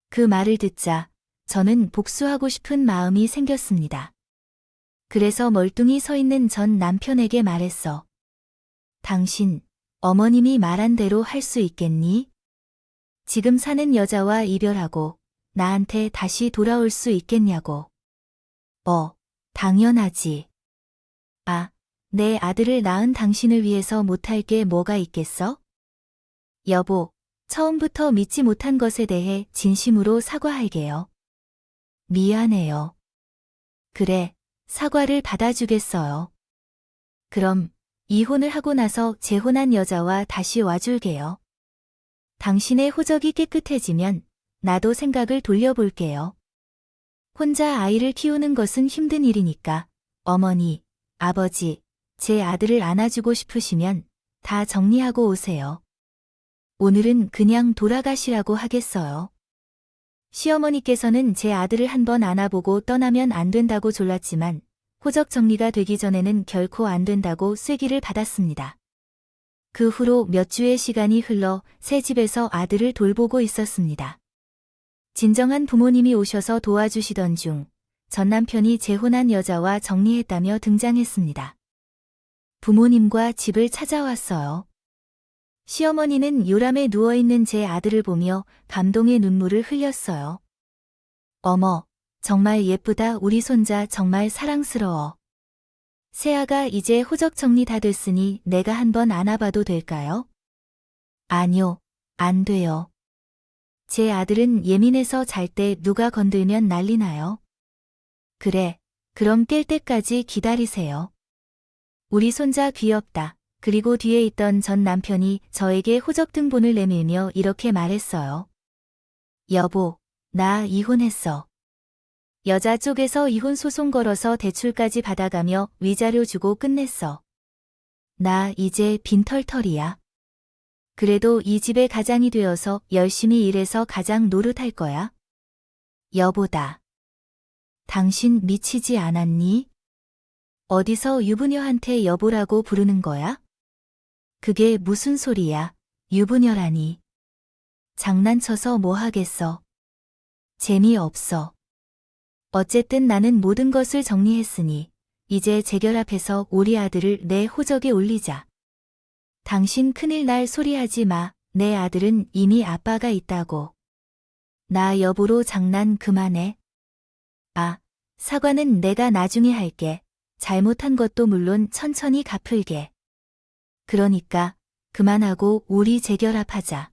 그 말을 듣자 저는 복수하고 싶은 마음이 생겼습니다. 그래서 멀뚱히 서 있는 전 남편에게 말했어. 당신, 어머님이 말한 대로 할 수 있겠니? 지금 사는 여자와 이별하고 나한테 다시 돌아올 수 있겠냐고. 당연하지. 아, 내 아들을 낳은 당신을 위해서 못할 게 뭐가 있겠어? 여보, 처음부터 믿지 못한 것에 대해 진심으로 사과할게요. 미안해요. 그래, 사과를 받아주겠어요. 그럼 이혼을 하고 나서 재혼한 여자와 다시 와줄게요. 당신의 호적이 깨끗해지면 나도 생각을 돌려볼게요. 혼자 아이를 키우는 것은 힘든 일이니까 어머니, 아버지, 제 아들을 안아주고 싶으시면 다 정리하고 오세요. 오늘은 그냥 돌아가시라고 하겠어요. 시어머니께서는 제 아들을 한번 안아보고 떠나면 안 된다고 졸랐지만 호적 정리가 되기 전에는 결코 안 된다고 쐐기를 받았습니다. 그 후로 몇 주의 시간이 흘러 새 집에서 아들을 돌보고 있었습니다. 진정한 부모님이 오셔서 도와주시던 중 전 남편이 재혼한 여자와 정리했다며 등장했습니다. 부모님과 집을 찾아왔어요. 시어머니는 요람에 누워있는 제 아들을 보며 감동의 눈물을 흘렸어요. 어머, 정말 예쁘다. 우리 손자 정말 사랑스러워. 새아가 이제 호적 정리 다 됐으니 내가 한번 안아봐도 될까요? 아니요, 안 돼요. 제 아들은 예민해서 잘 때 누가 건들면 난리 나요. 그래, 그럼 깰 때까지 기다리세요. 우리 손자 귀엽다. 그리고 뒤에 있던 전 남편이 저에게 호적 등본을 내밀며 이렇게 말했어요. 여보, 나 이혼했어. 여자 쪽에서 이혼 소송 걸어서 대출까지 받아가며 위자료 주고 끝냈어. 나 이제 빈털털이야. 그래도 이 집의 가장이 되어서 열심히 일해서 가장 노릇할 거야. 여보다. 당신 미치지 않았니? 어디서 유부녀한테 여보라고 부르는 거야? 그게 무슨 소리야, 유부녀라니. 장난쳐서 뭐 하겠어. 재미없어. 어쨌든 나는 모든 것을 정리했으니 이제 재결합해서 우리 아들을 내 호적에 올리자. 당신 큰일 날 소리 하지 마. 내 아들은 이미 아빠가 있다고. 나 여보로 장난 그만해. 아, 사과는 내가 나중에 할게. 잘못한 것도 물론 천천히 갚을게. 그러니까 그만하고 우리 재결합하자.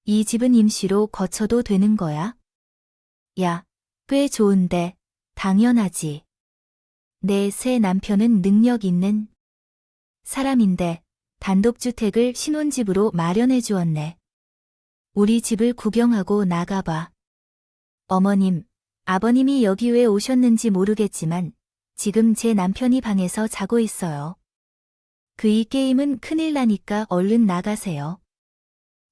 이 집은 임시로 거쳐도 되는 거야? 야, 꽤 좋은데. 당연하지. 내 새 남편은 능력 있는 사람인데 단독주택을 신혼집으로 마련해 주었네. 우리 집을 구경하고 나가봐. 어머님, 아버님이 여기 왜 오셨는지 모르겠지만 지금 제 남편이 방에서 자고 있어요. 그 이 게임은 큰일 나니까 얼른 나가세요.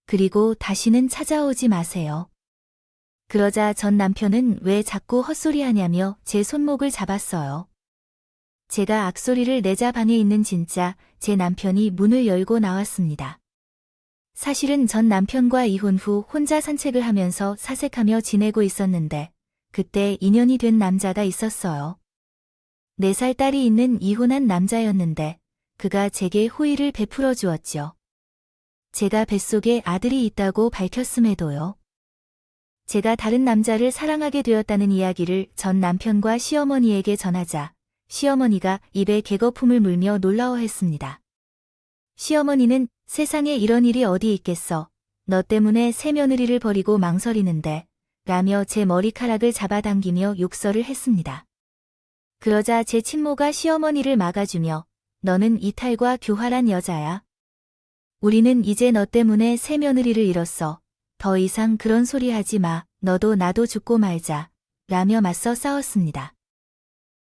그리고 다시는 찾아오지 마세요. 그러자 전 남편은 왜 자꾸 헛소리하냐며 제 손목을 잡았어요. 제가 악소리를 내자 방에 있는 진짜 제 남편이 문을 열고 나왔습니다. 사실은 전 남편과 이혼 후 혼자 산책을 하면서 사색하며 지내고 있었는데 그때 인연이 된 남자가 있었어요. 4살 딸이 있는 이혼한 남자였는데 그가 제게 호의를 베풀어 주었죠. 제가 뱃속에 아들이 있다고 밝혔음에도요. 제가 다른 남자를 사랑하게 되었다는 이야기를 전 남편과 시어머니에게 전하자 시어머니가 입에 개거품을 물며 놀라워했습니다. 시어머니는 세상에 이런 일이 어디 있겠어. 너 때문에 새 며느리를 버리고 망설이는데 라며 제 머리카락을 잡아당기며 욕설을 했습니다. 그러자 제 친모가 시어머니를 막아주며 너는 이탈과 교활한 여자야. 우리는 이제 너 때문에 새 며느리를 잃었어. 더 이상 그런 소리 하지 마. 너도 나도 죽고 말자. 라며 맞서 싸웠습니다.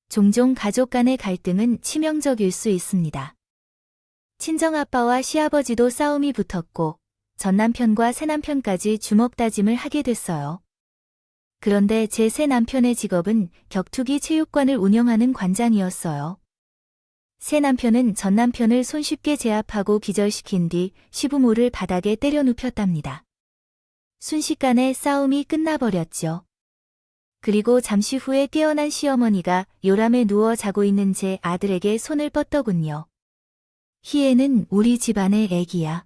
종종 가족 간의 갈등은 치명적일 수 있습니다. 친정아빠와 시아버지도 싸움이 붙었고 전 남편과 새 남편까지 주먹다짐을 하게 됐어요. 그런데 제 새 남편의 직업은 격투기 체육관을 운영하는 관장이었어요. 새 남편은 전 남편을 손쉽게 제압하고 기절시킨 뒤 시부모를 바닥에 때려 눕혔답니다. 순식간에 싸움이 끝나버렸죠. 그리고 잠시 후에 깨어난 시어머니가 요람에 누워 자고 있는 제 아들에게 손을 뻗더군요. 희애는 우리 집안의 애기야.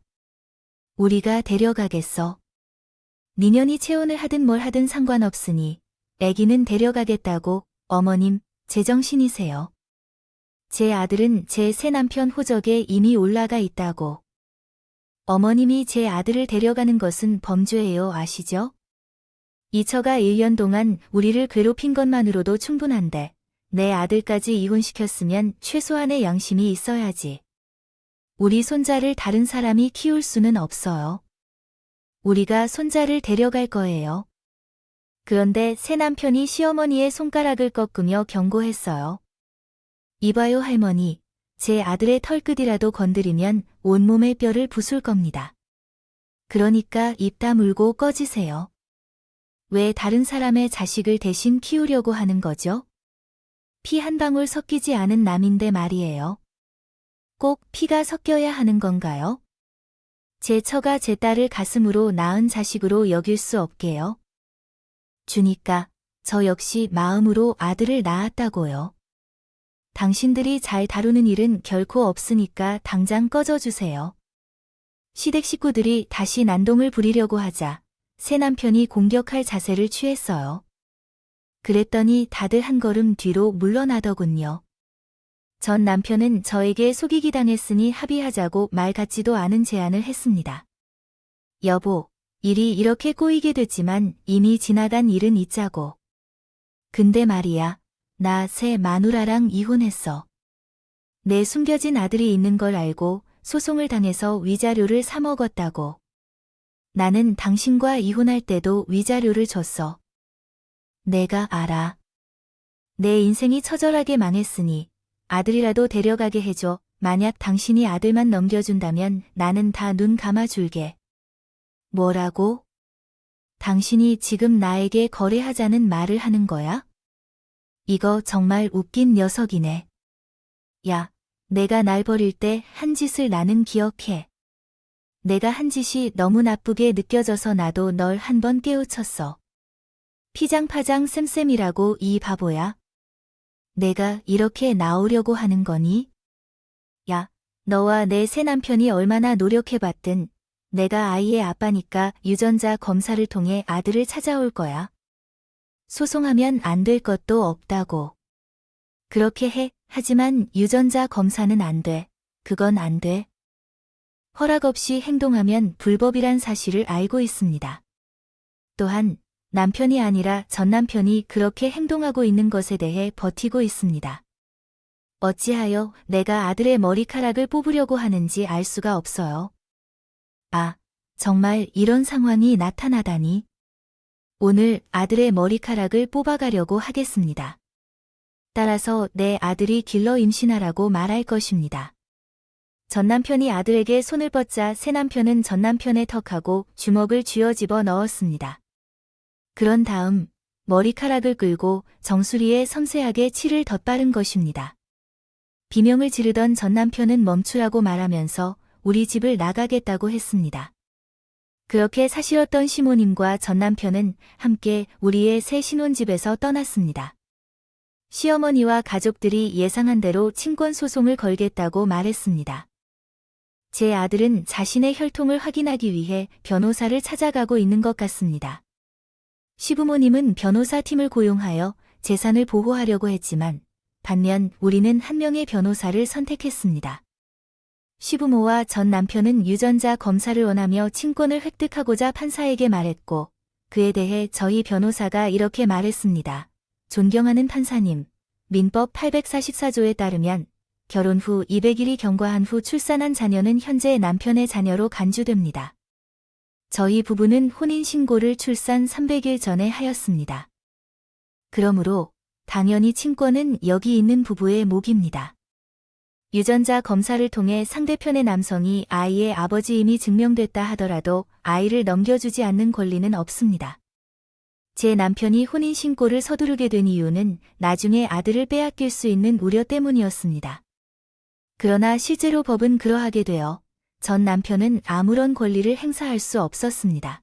우리가 데려가겠어. 니년이 체혼을 하든 뭘 하든 상관없으니 애기는 데려가겠다고. 어머님, 제정신이세요. 제 아들은 제 새 남편 호적에 이미 올라가 있다고. 어머님이 제 아들을 데려가는 것은 범죄예요, 아시죠? 이 처가 1년 동안 우리를 괴롭힌 것만으로도 충분한데 내 아들까지 이혼시켰으면 최소한의 양심이 있어야지. 우리 손자를 다른 사람이 키울 수는 없어요. 우리가 손자를 데려갈 거예요. 그런데 새 남편이 시어머니의 손가락을 꺾으며 경고했어요. 이봐요 할머니, 제 아들의 털끝이라도 건드리면 온몸의 뼈를 부술 겁니다. 그러니까 입 다물고 꺼지세요. 왜 다른 사람의 자식을 대신 키우려고 하는 거죠? 피 한 방울 섞이지 않은 남인데 말이에요. 꼭 피가 섞여야 하는 건가요? 제 처가 제 딸을 가슴으로 낳은 자식으로 여길 수 없게요. 주니까 저 역시 마음으로 아들을 낳았다고요. 당신들이 잘 다루는 일은 결코 없으니까 당장 꺼져주세요. 시댁 식구들이 다시 난동을 부리려고 하자 새 남편이 공격할 자세를 취했어요. 그랬더니 다들 한 걸음 뒤로 물러나더군요. 전 남편은 저에게 속이기 당했으니 합의하자고 말 같지도 않은 제안을 했습니다. 여보, 일이 이렇게 꼬이게 됐지만 이미 지나간 일은 잊자고. 근데 말이야, 나 새 마누라랑 이혼했어. 내 숨겨진 아들이 있는 걸 알고 소송을 당해서 위자료를 사먹었다고. 나는 당신과 이혼할 때도 위자료를 줬어. 내가 알아. 내 인생이 처절하게 망했으니 아들이라도 데려가게 해줘. 만약 당신이 아들만 넘겨준다면 나는 다 눈 감아줄게. 뭐라고? 당신이 지금 나에게 거래하자는 말을 하는 거야? 이거 정말 웃긴 녀석이네. 야, 내가 날 버릴 때 한 짓을 나는 기억해. 내가 한 짓이 너무 나쁘게 느껴져서 나도 널 한 번 깨우쳤어. 피장파장 쌤쌤이라고 이 바보야. 내가 이렇게 나오려고 하는 거니? 야, 너와 내 새 남편이 얼마나 노력해봤든 내가 아이의 아빠니까 유전자 검사를 통해 아들을 찾아올 거야. 소송하면 안 될 것도 없다고. 그렇게 해. 하지만 유전자 검사는 안 돼. 그건 안 돼. 허락 없이 행동하면 불법이란 사실을 알고 있습니다. 또한 남편이 아니라 전 남편이 그렇게 행동하고 있는 것에 대해 버티고 있습니다. 어찌하여 내가 아들의 머리카락을 뽑으려고 하는지 알 수가 없어요. 아, 정말 이런 상황이 나타나다니. 오늘 아들의 머리카락을 뽑아가려고 하겠습니다. 따라서 내 아들이 길러 임신하라고 말할 것입니다. 전 남편이 아들에게 손을 뻗자 새 남편은 전 남편의 턱하고 주먹을 쥐어집어 넣었습니다. 그런 다음 머리카락을 끌고 정수리에 섬세하게 칠을 덧바른 것입니다. 비명을 지르던 전 남편은 멈추라고 말하면서 우리 집을 나가겠다고 했습니다. 그렇게 사실었던 시모님과 전 남편은 함께 우리의 새 신혼집에서 떠났습니다. 시어머니와 가족들이 예상한 대로 친권 소송을 걸겠다고 말했습니다. 제 아들은 자신의 혈통을 확인하기 위해 변호사를 찾아가고 있는 것 같습니다. 시부모님은 변호사 팀을 고용하여 재산을 보호하려고 했지만 반면 우리는 한 명의 변호사를 선택했습니다. 시부모와 전 남편은 유전자 검사를 원하며 친권을 획득하고자 판사에게 말했고 그에 대해 저희 변호사가 이렇게 말했습니다. 존경하는 판사님, 민법 844조에 따르면 결혼 후 200일이 경과한 후 출산한 자녀는 현재 남편의 자녀로 간주됩니다. 저희 부부는 혼인신고를 출산 300일 전에 하였습니다. 그러므로 당연히 친권은 여기 있는 부부의 몫입니다. 유전자 검사를 통해 상대편의 남성이 아이의 아버지임이 증명됐다 하더라도 아이를 넘겨주지 않는 권리는 없습니다. 제 남편이 혼인신고를 서두르게 된 이유는 나중에 아들을 빼앗길 수 있는 우려 때문이었습니다. 그러나 실제로 법은 그러하게 되어 전 남편은 아무런 권리를 행사할 수 없었습니다.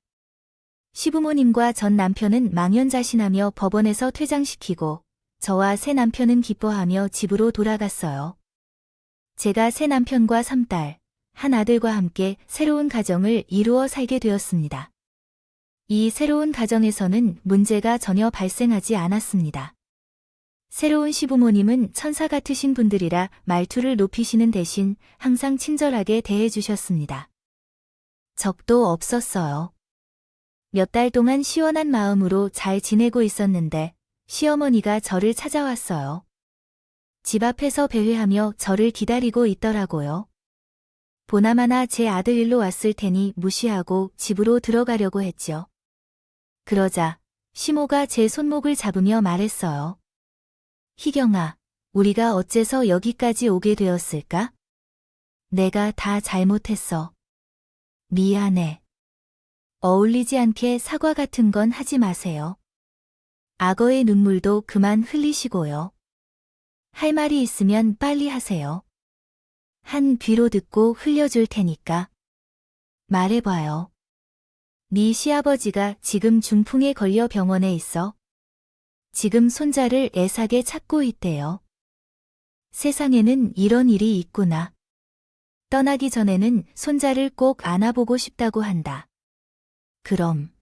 시부모님과 전 남편은 망연자신하며 법원에서 퇴장시키고 저와 새 남편은 기뻐하며 집으로 돌아갔어요. 제가 새 남편과 3딸, 한 아들과 함께 새로운 가정을 이루어 살게 되었습니다. 이 새로운 가정에서는 문제가 전혀 발생하지 않았습니다. 새로운 시부모님은 천사 같으신 분들이라 말투를 높이시는 대신 항상 친절하게 대해주셨습니다. 적도 없었어요. 몇 달 동안 시원한 마음으로 잘 지내고 있었는데 시어머니가 저를 찾아왔어요. 집 앞에서 배회하며 저를 기다리고 있더라고요. 보나마나 제 아들 일로 왔을 테니 무시하고 집으로 들어가려고 했죠. 그러자 시모가 제 손목을 잡으며 말했어요. 희경아, 우리가 어째서 여기까지 오게 되었을까? 내가 다 잘못했어. 미안해. 어울리지 않게 사과 같은 건 하지 마세요. 악어의 눈물도 그만 흘리시고요. 할 말이 있으면 빨리 하세요. 한 귀로 듣고 흘려줄 테니까 말해봐요. 네 시아버지가 지금 중풍에 걸려 병원에 있어. 지금 손자를 애타게 찾고 있대요. 세상에는 이런 일이 있구나. 떠나기 전에는 손자를 꼭 안아보고 싶다고 한다. 그럼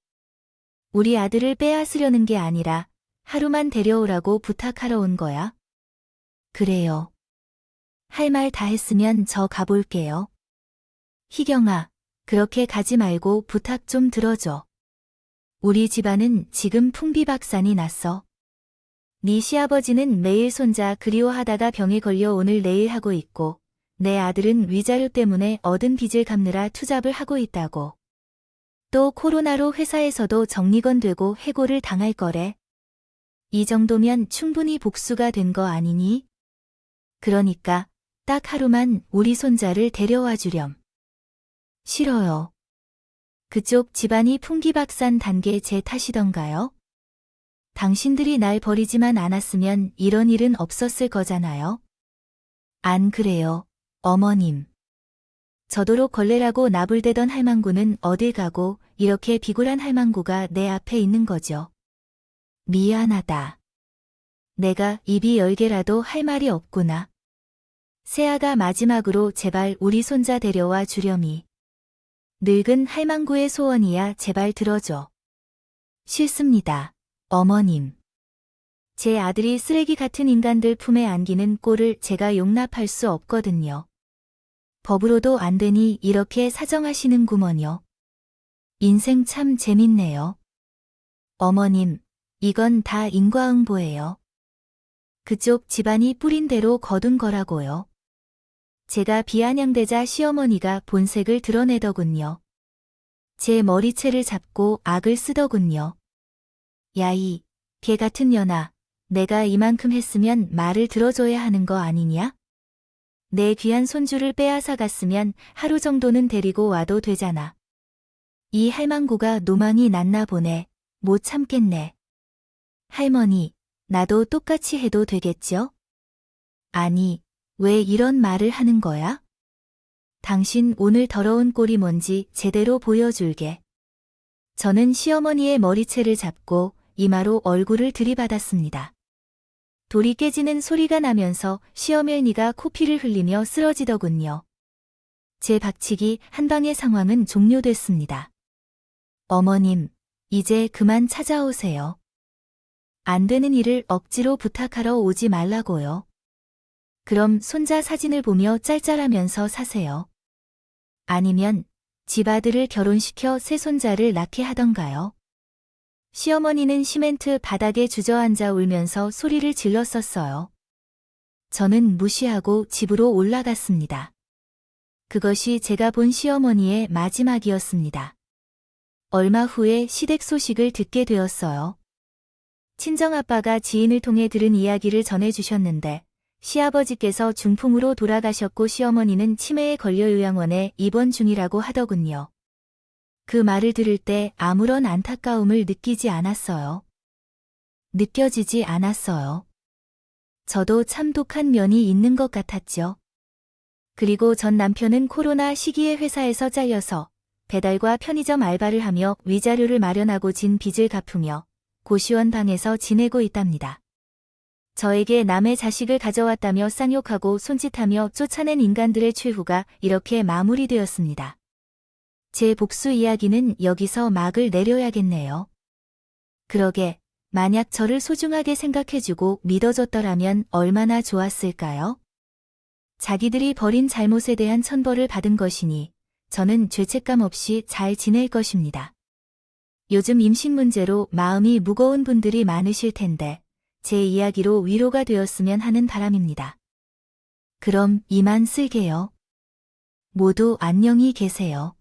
우리 아들을 빼앗으려는 게 아니라 하루만 데려오라고 부탁하러 온 거야? 그래요. 할 말 다 했으면 저 가볼게요. 희경아, 그렇게 가지 말고 부탁 좀 들어줘. 우리 집안은 지금 풍비박산이 났어. 네 시아버지는 매일 손자 그리워하다가 병에 걸려 오늘 내일 하고 있고, 내 아들은 위자료 때문에 얻은 빚을 갚느라 투잡을 하고 있다고. 또 코로나로 회사에서도 정리건 되고 해고를 당할 거래. 이 정도면 충분히 복수가 된 거 아니니? 그러니까 딱 하루만 우리 손자를 데려와 주렴. 싫어요. 그쪽 집안이 풍기박산 단계 제 탓이던가요? 당신들이 날 버리지만 않았으면 이런 일은 없었을 거잖아요. 안 그래요, 어머님. 저도록 걸레라고 나불대던 할망구는 어딜 가고 이렇게 비굴한 할망구가 내 앞에 있는 거죠. 미안하다. 내가 입이 10개라도 할 말이 없구나. 새아가 마지막으로 제발 우리 손자 데려와 주렴이. 늙은 할망구의 소원이야 제발 들어줘. 싫습니다, 어머님. 제 아들이 쓰레기 같은 인간들 품에 안기는 꼴을 제가 용납할 수 없거든요. 법으로도 안 되니 이렇게 사정하시는구먼요. 인생 참 재밌네요. 어머님, 이건 다 인과응보예요. 그쪽 집안이 뿌린 대로 거둔 거라고요. 제가 비아냥대자 시어머니가 본색을 드러내더군요. 제 머리채를 잡고 악을 쓰더군요. 야이, 개 같은 년아, 내가 이만큼 했으면 말을 들어줘야 하는 거 아니냐? 내 귀한 손주를 빼앗아 갔으면 하루 정도는 데리고 와도 되잖아. 이 할망구가 노망이 났나 보네. 못 참겠네. 할머니, 나도 똑같이 해도 되겠죠? 아니, 왜 이런 말을 하는 거야? 당신 오늘 더러운 꼴이 뭔지 제대로 보여줄게. 저는 시어머니의 머리채를 잡고 이마로 얼굴을 들이받았습니다. 돌이 깨지는 소리가 나면서 시어머니가 코피를 흘리며 쓰러지더군요. 제 박치기 한 방의 상황은 종료됐습니다. 어머님, 이제 그만 찾아오세요. 안 되는 일을 억지로 부탁하러 오지 말라고요. 그럼 손자 사진을 보며 짤짤하면서 사세요. 아니면 집 아들을 결혼시켜 새 손자를 낳게 하던가요. 시어머니는 시멘트 바닥에 주저앉아 울면서 소리를 질렀었어요. 저는 무시하고 집으로 올라갔습니다. 그것이 제가 본 시어머니의 마지막이었습니다. 얼마 후에 시댁 소식을 듣게 되었어요. 친정아빠가 지인을 통해 들은 이야기를 전해주셨는데 시아버지께서 중풍으로 돌아가셨고 시어머니는 치매에 걸려 요양원에 입원 중이라고 하더군요. 그 말을 들을 때 아무런 안타까움을 느끼지 않았어요. 느껴지지 않았어요. 저도 참 독한 면이 있는 것 같았죠. 그리고 전 남편은 코로나 시기에 회사에서 잘려서 배달과 편의점 알바를 하며 위자료를 마련하고 진 빚을 갚으며 고시원 방에서 지내고 있답니다. 저에게 남의 자식을 가져왔다며 쌍욕하고 손짓하며 쫓아낸 인간들의 최후가 이렇게 마무리되었습니다. 제 복수 이야기는 여기서 막을 내려야겠네요. 그러게, 만약 저를 소중하게 생각해주고 믿어줬더라면 얼마나 좋았을까요? 자기들이 벌인 잘못에 대한 천벌을 받은 것이니 저는 죄책감 없이 잘 지낼 것입니다. 요즘 임신 문제로 마음이 무거운 분들이 많으실 텐데 제 이야기로 위로가 되었으면 하는 바람입니다. 그럼 이만 쓸게요. 모두 안녕히 계세요.